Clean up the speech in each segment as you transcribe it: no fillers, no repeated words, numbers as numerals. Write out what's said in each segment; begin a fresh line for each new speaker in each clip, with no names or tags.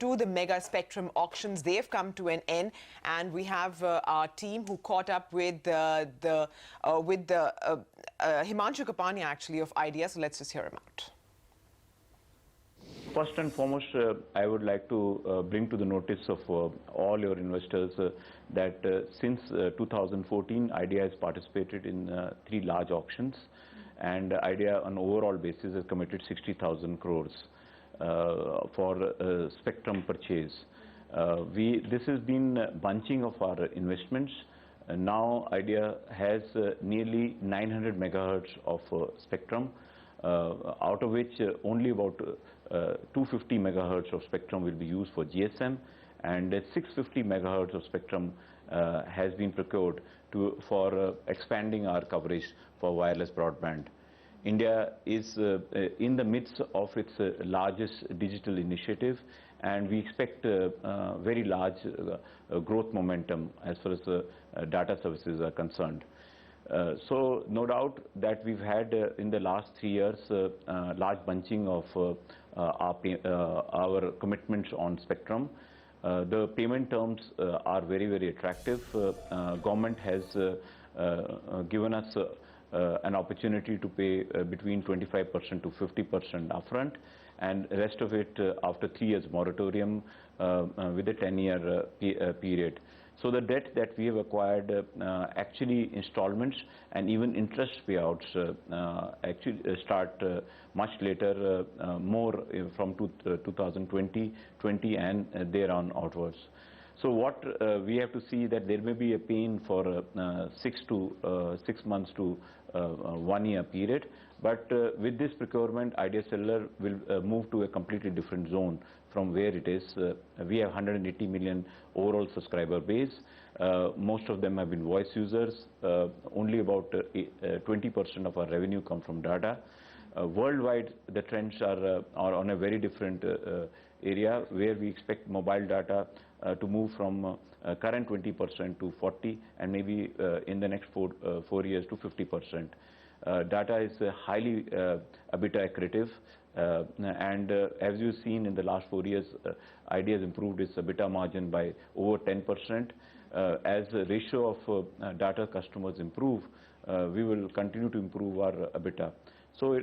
To the mega spectrum auctions, they've come to an end, and we have our team who caught up with Himanshu Kapania actually of Idea. So let's just hear him out.
First and foremost, I would like to bring to the notice of all your investors that since 2014, Idea has participated in 3 large auctions, and Idea on overall basis has committed 60,000 crores. For spectrum purchase. This has been bunching of our investments. Now Idea has nearly 900 megahertz of spectrum, out of which only about 250 megahertz of spectrum will be used for GSM, and 650 megahertz of spectrum has been procured for expanding our coverage for wireless broadband. India is in the midst of its largest digital initiative, and we expect very large growth momentum as far as data services are concerned. So no doubt that we've had in the last 3 years large bunching of our commitments on spectrum. The payment terms are very, very attractive. Government has given us an opportunity to pay between 25% to 50% upfront, and rest of it after 3 years moratorium with a 10-year period. So the debt that we have acquired, actually installments and even interest payouts actually start much later, more from 2020 and thereon outwards. So what we have to see that there may be a pain for 6 months to 1 year period, but with this procurement, Idea Cellular will move to a completely different zone from where it is. We have 180 million overall subscriber base. Most of them have been voice users. Only about 20% of our revenue come from data. Worldwide, the trends are on a very different area, where we expect mobile data to move from current 20% to 40%, and maybe in the next 4 years to 50%. Data is highly EBITDA accretive, and as you've seen in the last 4 years, Idea has improved its EBITDA margin by over 10%. As the ratio of data customers improve, we will continue to improve our EBITDA. So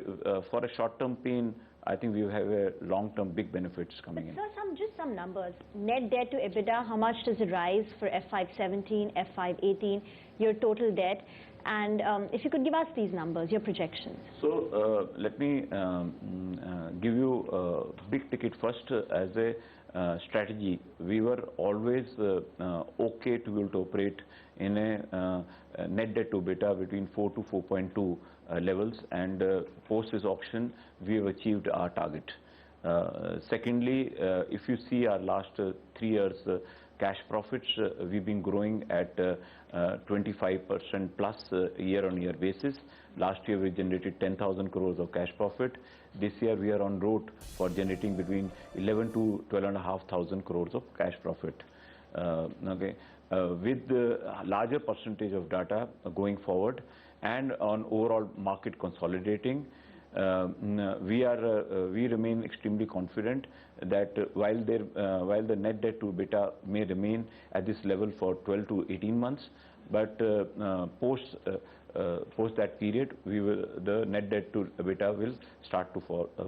for a short-term pain, I think we have a long-term big benefits coming in.
Sir, just some numbers. Net debt to EBITDA, how much does it rise for F517, F518, your total debt? And if you could give us these numbers, your projections.
So let me give you a big ticket first. As a strategy, we were always okay to be able to operate in a net debt to EBITDA between 4 to 4.2 levels, and post this auction we have achieved our target. Secondly, if you see our last 3 years cash profits, we've been growing at 25% plus year-on-year basis. Last year we generated 10,000 crores of cash profit. This year we are on road for generating between 11 to 12,500 crores of cash profit. With the larger percentage of data going forward, and on overall market consolidating, we remain extremely confident that while the net debt to EBITDA may remain at this level for 12 to 18 months, but post that period, the net debt to EBITDA will start to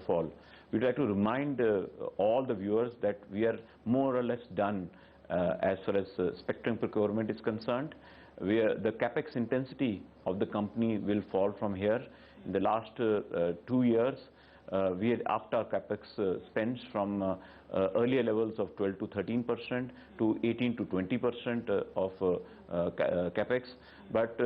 fall. We'd like to remind all the viewers that we are more or less done as far as spectrum procurement is concerned. The capex intensity of the company will fall from here. In the last 2 years, we had upped our capex spends from earlier levels of 12 to 13% to 18 to 20% of capex. But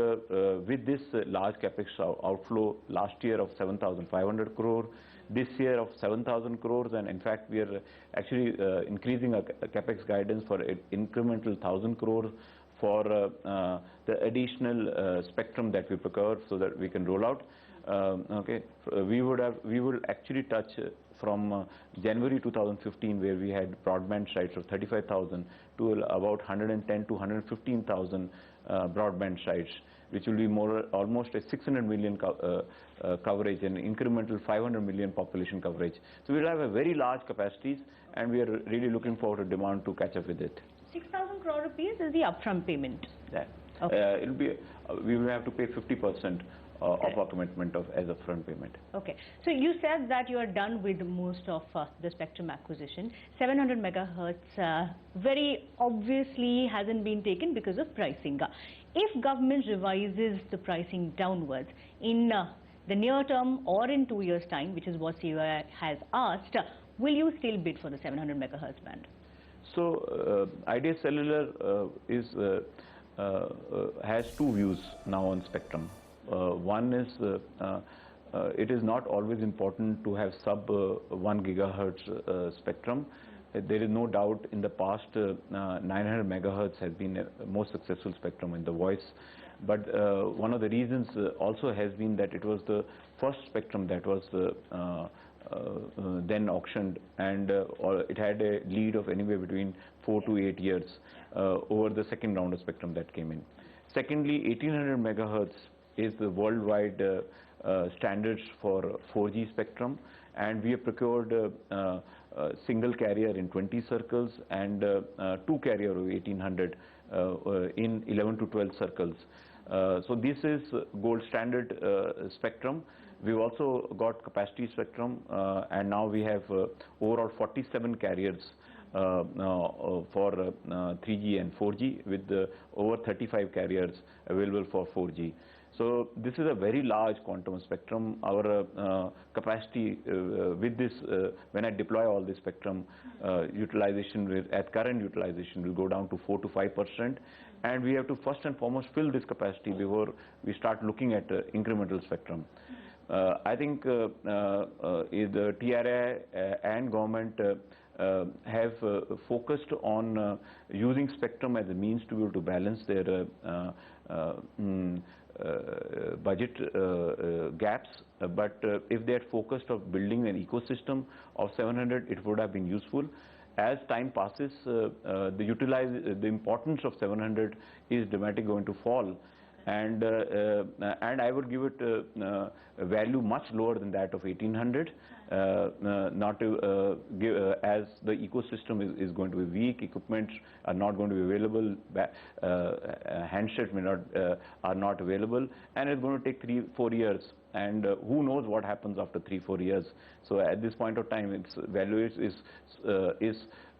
with this large capex outflow last year of 7,500 crore, this year of 7,000 crores, and in fact we are actually increasing our capex guidance for incremental 1,000 crores for the additional spectrum that we procured so that we can roll out. We would actually touch from January 2015, where we had broadband sites of 35,000 to about 110 to 115,000 broadband sites, which will be almost a 600 million coverage and incremental 500 million population coverage. So we'll have a very large capacities, and we are really looking forward to demand to catch up with it.
6,000 crore rupees is the upfront payment.
Yeah.
Okay.
It'll be, we will have to pay 50% of our commitment as a front payment.
Okay. So you said that you are done with most of the spectrum acquisition. 700 megahertz very obviously hasn't been taken because of pricing. If government revises the pricing downwards in the near term or in 2 years' time, which is what COI has asked, will you still bid for the 700 megahertz band?
So Idea Cellular has two views now on spectrum. One is it is not always important to have sub 1 gigahertz spectrum. There is no doubt in the past 900 megahertz has been a most successful spectrum in the voice. But one of the reasons also has been that it was the first spectrum that was then auctioned, and it had a lead of anywhere between 4 to 8 years over the second round of spectrum that came in. Secondly, 1800 megahertz is the worldwide standards for 4G spectrum, and we have procured single carrier in 20 circles and two carrier of 1800 in 11 to 12 circles. So this is gold standard spectrum. We've also got capacity spectrum, and now we have overall 47 carriers for 3G and 4G, with over 35 carriers available for 4G. So this is a very large quantum spectrum. Our capacity with this, when I deploy all this spectrum, utilization at current utilization will go down to 4 to 5%, and we have to first and foremost fill this capacity before we start looking at incremental spectrum. I think the TRI and government have focused on using spectrum as a means to be able to balance their budget gaps, but if they had focused on building an ecosystem of 700, it would have been useful. As time passes, the importance of 700 is dramatically going to fall, and I would give it a value much lower than that of 1800, not to give, as the ecosystem is going to be weak, equipment are not going to be available, handsets are not available, and it's going to take 3-4 years, and who knows what happens after 3-4 years. So at this point of time, its value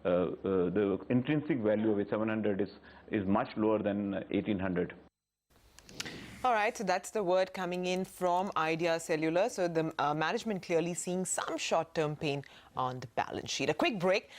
the intrinsic value of 700 is much lower than 1800.
All right, so that's the word coming in from Idea Cellular. So the management clearly seeing some short-term pain on the balance sheet. A quick break.